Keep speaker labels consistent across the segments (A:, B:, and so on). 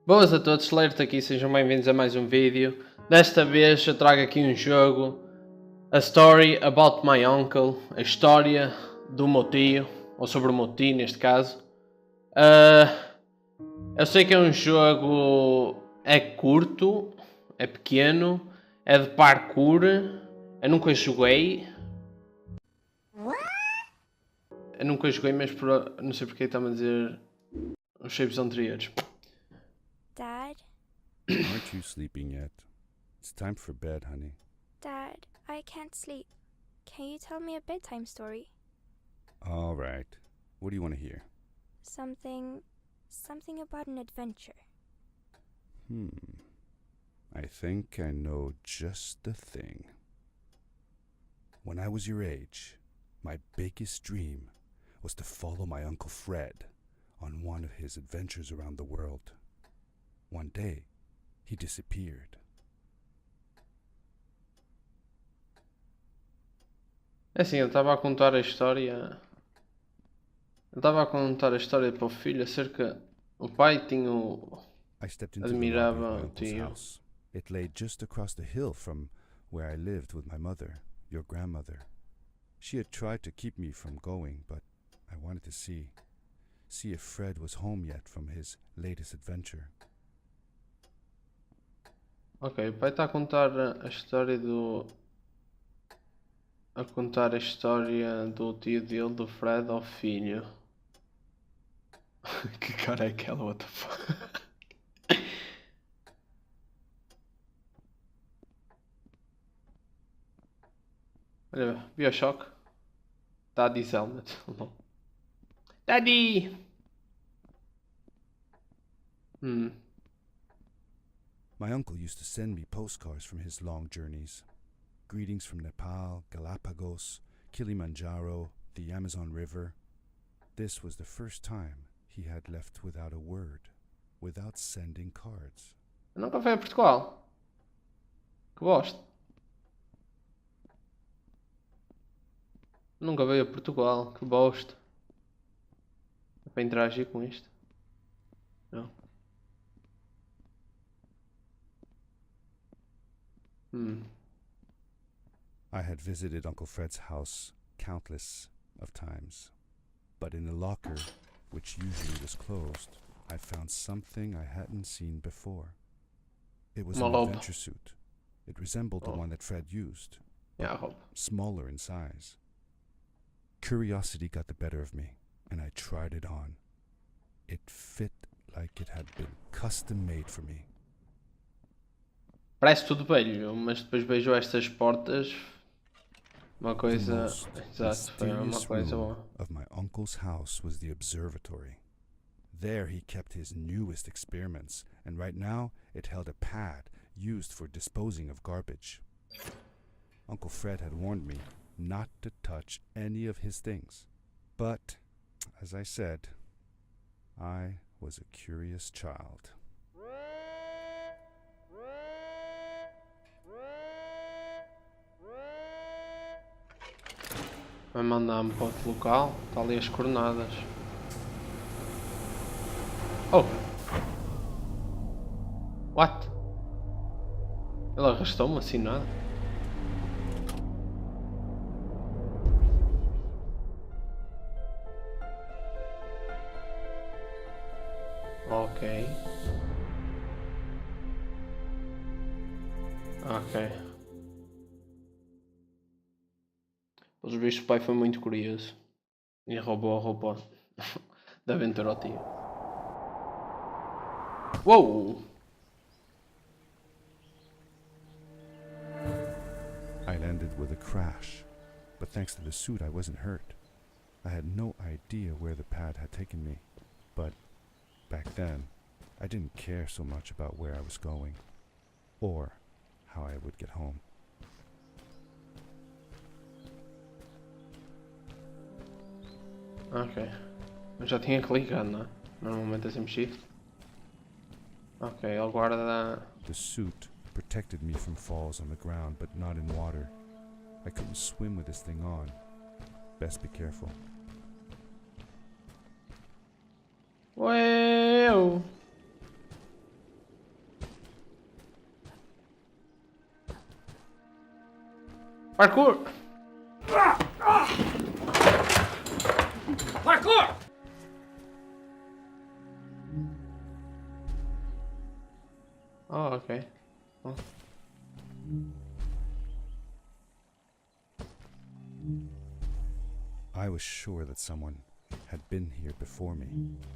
A: Boas a todos, Slayarte aqui, sejam bem-vindos a mais um vídeo. Desta vez eu trago aqui um jogo, A Story About My Uncle, a história do meu tio, ou sobre o meu tio neste caso. Eu sei que é um jogo, é curto, é pequeno, é de parkour, eu nunca joguei. Mas não sei porque está-me a dizer os shapes anteriores.
B: Dad?
C: Aren't you sleeping yet? It's time for bed, honey.
B: Dad, I can't sleep. Can you tell me a bedtime story?
C: All right. What do you want to hear?
B: Something about an adventure.
C: I think I know just the thing. When I was your age, my biggest dream was to follow my Uncle Fred on one of his adventures around the world. One day, he disappeared.
A: É assim, ele estava a contar a história. Ele estava a contar a história para o filho acerca. O pai tinha o.
C: I stepped into the
A: Admirava
C: lobby of my
A: o
C: uncle's
A: tio.
C: house. It lay just across the hill from where I lived with my mother, your grandmother. She had tried to keep me from going, but I wanted to see if Fred was home yet from his latest adventure.
A: Ok, o pai está a contar a história do. A contar a história do tio dele, do Fred, ao filho. Que cara é aquela, what the fuck? Olha, Bioshock. Daddy's helmet. Daddy!
C: My uncle used to send me postcards from his long journeys. Greetings from Nepal, Galapagos, Kilimanjaro, the Amazon River. This was the first time he had left without a word, without sending cards.
A: Eu nunca fui a Portugal. Que bosta. Nunca veio a Portugal. Que bosta. É para interagir com isto? Não.
C: I had visited Uncle Fred's house countless of times, but in the locker, which usually was closed, I found something I hadn't seen before. It was an adventure suit. It resembled the one that Fred used,
A: but
C: smaller in size. Curiosity got the better of me, and I tried it on. It fit like it had been custom made for me.
A: Parece tudo velho, mas depois vejo estas portas. Uma coisa. Exato, foi uma coisa boa.
C: Of my uncle's house was the observatory. There he kept his newest experiments, and right now it held a pad used for disposing of garbage. Uncle Fred had warned me not to touch any of his things. But, as I said, I was a curious child.
A: Vai mandar-me para outro local. Está ali as coordenadas. Oh! What? Ele arrastou-me assim nada. Ok. Ok. Pelos vistos o pai foi muito curioso. E roubou a roupa da aventura ao tio. Uou!
C: I landed with a crash, but thanks to the suit I wasn't hurt. I had no idea where the pad had taken me, but back then I didn't care so much about where I was going, or how I would get home.
A: Ok. Eu já tinha clicado, não é? Normalmente é sempre shift. Ok, ele guarda.
C: The suit protected me from falls on the ground, but not in water. I couldn't swim with this thing on. Best be careful.
A: Uau! Parkour!
D: Parkour!
A: Oh, okay. Oh.
C: I was sure that someone had been here before me.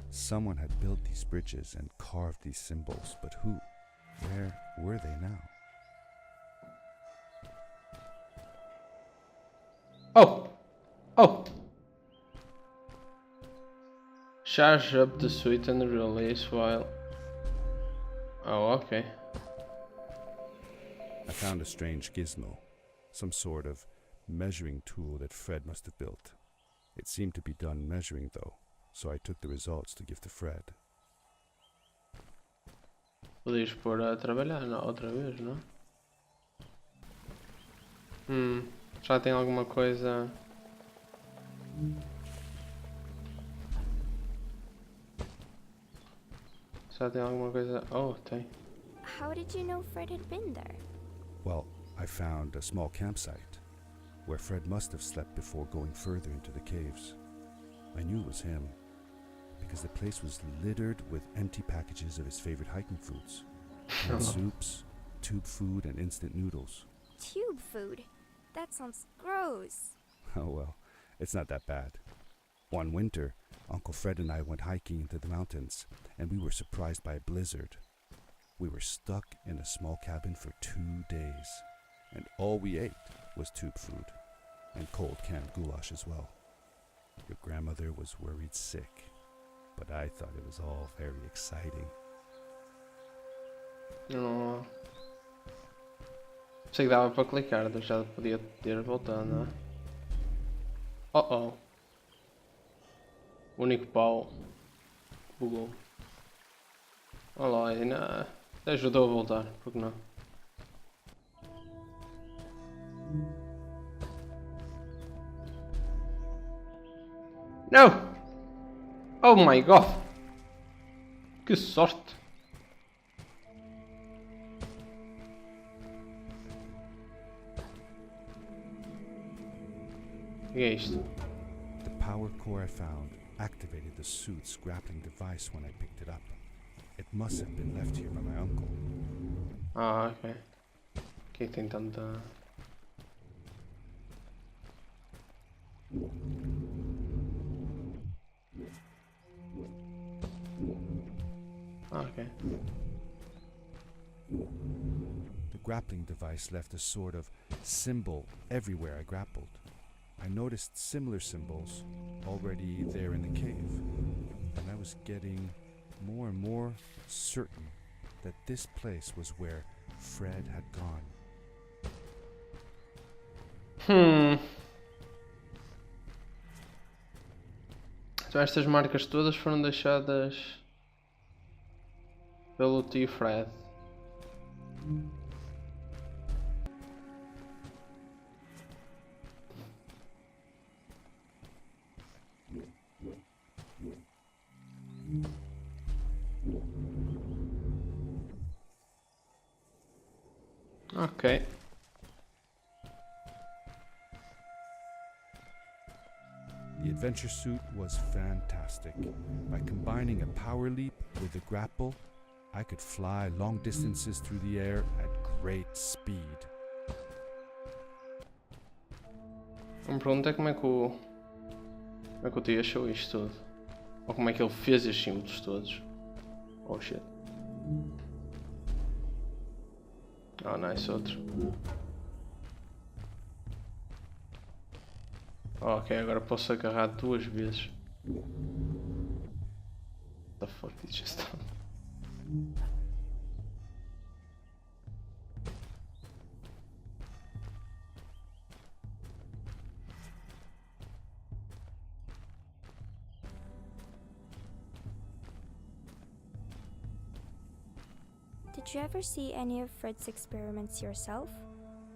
C: Someone had built these bridges and carved these symbols, but who? Where were they now?
A: Oh! Oh! Charge up the suit and release while... Oh, okay.
C: I found a strange gizmo, some sort of measuring tool that Fred must have built. It seemed to be done measuring though, so I took the results to give to Fred.
A: Podias pôr a trabalhar outra vez, não? Já tem alguma coisa... Já tem alguma coisa... Oh, tem.
B: How did you know Fred had been there?
C: Well, I found a small campsite where Fred must have slept before going further into the caves. I knew it was him because the place was littered with empty packages of his favorite hiking foods. Canned soups, tube food, and instant noodles.
B: Tube food? That sounds gross.
C: Oh well, it's not that bad. One winter, Uncle Fred and I went hiking into the mountains, and we were surprised by a blizzard. We were stuck in a small cabin for 2 days, and all we ate was tube food, and cold canned goulash as well. Your grandmother was worried sick, but I thought it was all very exciting.
A: Oh. Sei que dava para clicar, já podia ter voltado, não é? Oh oh. O único pau bugou. Olha lá, ainda ajudou a voltar, porque não? No! Oh my god! Que sorte! O que é isto?
C: The power core I found activated the suit's grappling device when I picked it up. It must have been left here by my uncle.
A: Ah, ok. Aqui tem tanta... Ah, ok.
C: The grappling device left a sort of symbol everywhere I grappled. I noticed similar symbols already there in the cave, and I was getting more and more certain that this place was where Fred had gone.
A: Então estas marcas todas foram deixadas pelo tio Fred. Ok.
C: The adventure suit was fantastic. By combining a power leap with a grapple, I could fly long distances through the air at great speed.
A: A pergunta é como é que o tio achou isto tudo? Ou como é que ele fez estes símbolos todos? Oh shit. Oh nice, outro. Oh, ok, agora posso agarrar 2 vezes. What the fuck did just happen?
B: Did you ever see any of Fred's experiments yourself?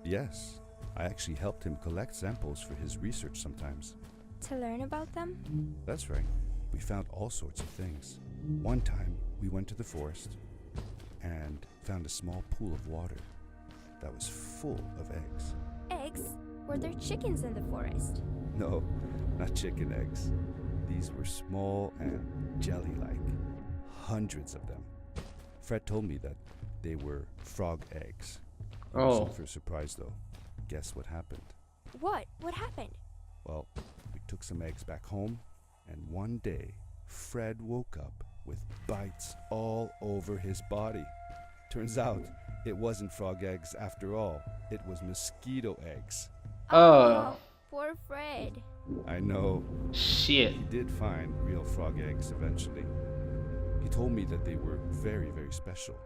C: Yes, I actually helped him collect samples for his research sometimes.
B: To learn about them?
C: That's right. We found all sorts of things. One time, we went to the forest and found a small pool of water that was full of eggs.
B: Eggs? Were there chickens in the forest?
C: No, not chicken eggs. These were small and jelly-like. Hundreds of them. Fred told me that they were frog eggs. He was
A: Oh.
C: super surprised though. Guess what happened?
B: What? What happened?
C: Well, we took some eggs back home, and one day, Fred woke up with bites all over his body. Turns out, it wasn't frog eggs after all. It was mosquito eggs.
A: Oh.
B: Poor Fred.
C: I know.
A: Shit.
C: He did find real frog eggs eventually. He told me that they were very, very special,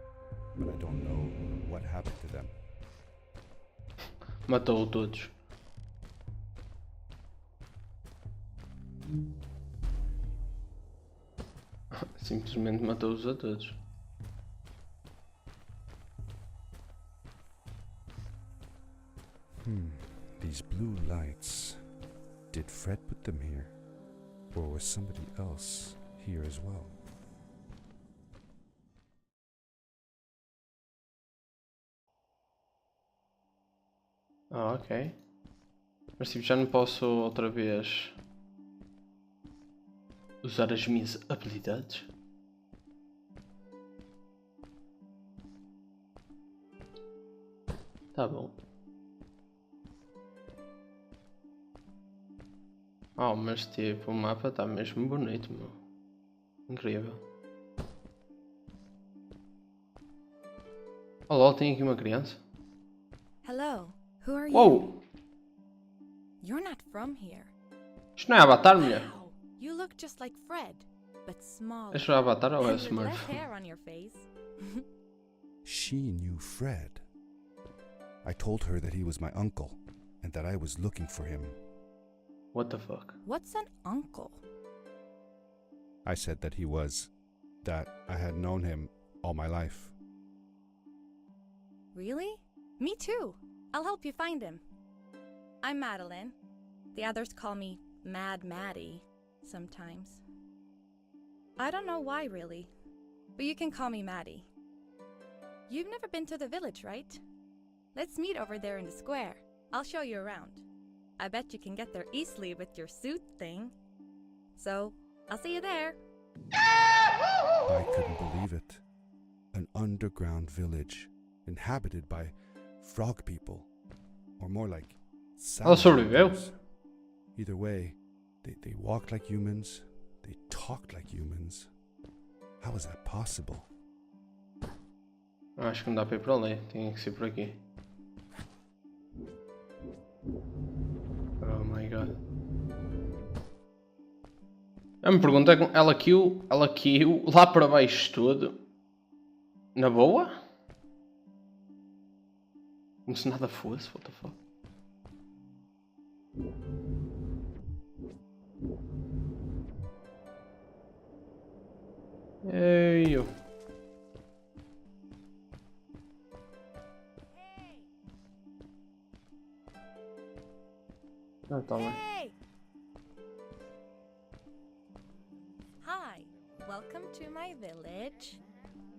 C: but I don't know what happened to them.
A: Matou todos. Simplesmente matou-os a todos.
C: These blue lights. Did Fred put them here? Or was somebody else here as well?
A: Ah, ok. Mas tipo, já não posso outra vez usar as minhas habilidades? Tá bom. Oh, mas tipo, o mapa tá mesmo bonito, meu. Incrível. Oh, lol, tem aqui uma criança.
D: Hello, who are you?
A: Uou!
D: You're not from here.
A: Isto não é Avatar, mulher?
D: Wow, you look just like Fred, but smaller.
A: Isto é Avatar ou é
D: And with less
A: Smurf?
D: hair on your face.
C: She knew Fred. I told her that he was my uncle and that I was looking for him.
A: What the fuck?
D: What's an uncle?
C: I said that that I had known him all my life.
D: Really? Me too. I'll help you find him. I'm Madeline. The others call me Mad Maddie sometimes. I don't know why really, but you can call me Maddie. You've never been to the village, right? Let's meet over there in the square. I'll show you around. I bet you can get there easily with your suit thing. So, I'll see you there.
C: I couldn't believe it. An underground village inhabited by frog people, or more like
A: Ela sobreviveu?
C: salamanders. Either way, they walked like humans, they talked like humans. How is that possible?
A: Acho que não dá para ir para ali, tem que ser por aqui. Oh my god. A minha pergunta é: ela caiu lá para baixo todo? Na boa? Como se nada fosse, what the fuck? Ei, eu. Ah, tá bem.
D: Hey! Hi, welcome to my village.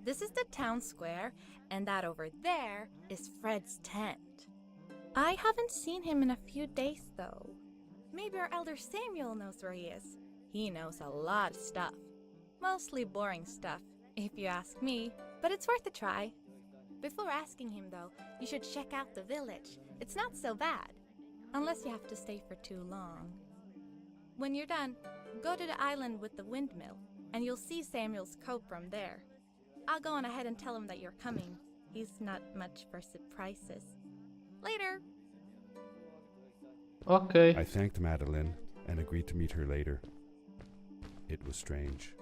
D: This is the town square, and that over there is Fred's tent. I haven't seen him in a few days, though. Maybe our elder Samuel knows where he is. He knows a lot of stuff. Mostly boring stuff, if you ask me, but it's worth a try. Before asking him, though, you should check out the village. It's not so bad, unless you have to stay for too long. When you're done, go to the island with the windmill, and you'll see Samuel's coat from there. I'll go on ahead and tell him that you're coming. He's not much for surprises. Later!
A: Ok.
C: I thanked Madeline and agreed to meet her later. It was strange.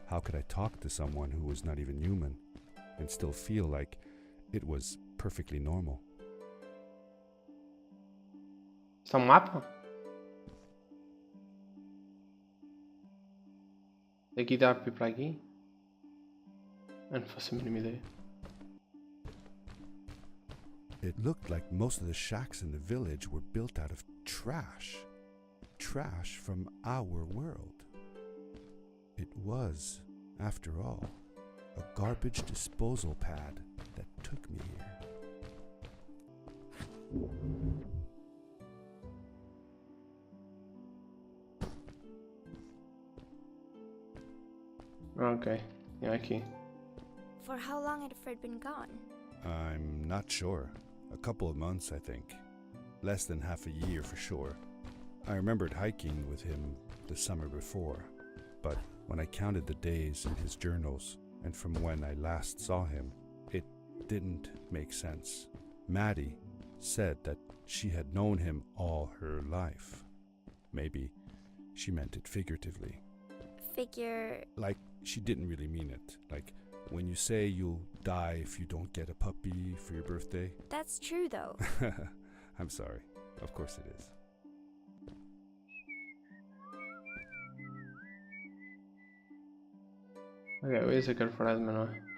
C: How could I talk to someone who was not even human and still feel like it was perfectly normal?
A: Está um mapa? Daqui dá para ir para aqui? Eu não faço a mínima ideia.
C: It looked like most of the shacks in the village were built out of trash. Trash from our world. It was, after all, a garbage disposal pad that took me here.
A: Ok, é aqui.
B: For how long had Fred been gone?
C: I'm not sure. A couple of months, I think. Less than half a year for sure. I remembered hiking with him the summer before, but when I counted the days in his journals and from when I last saw him, it didn't make sense. Maddie said that she had known him all her life. Maybe she meant it figuratively. Like, she didn't really mean it. Like, when you say you'll die if you don't get a puppy for your birthday.
B: That's true, though.
C: I'm sorry. Of course it is.
A: Ok, eu ia dizer que era Fred, mas não é.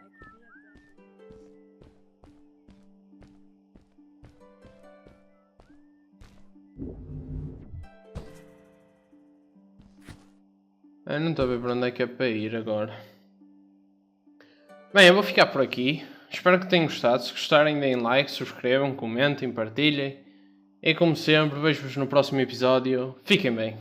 A: Eu não estou a ver para onde é que é para ir agora. Bem, eu vou ficar por aqui. Espero que tenham gostado. Se gostarem, deem like, subscrevam, comentem, partilhem. E como sempre, vejo-vos no próximo episódio. Fiquem bem.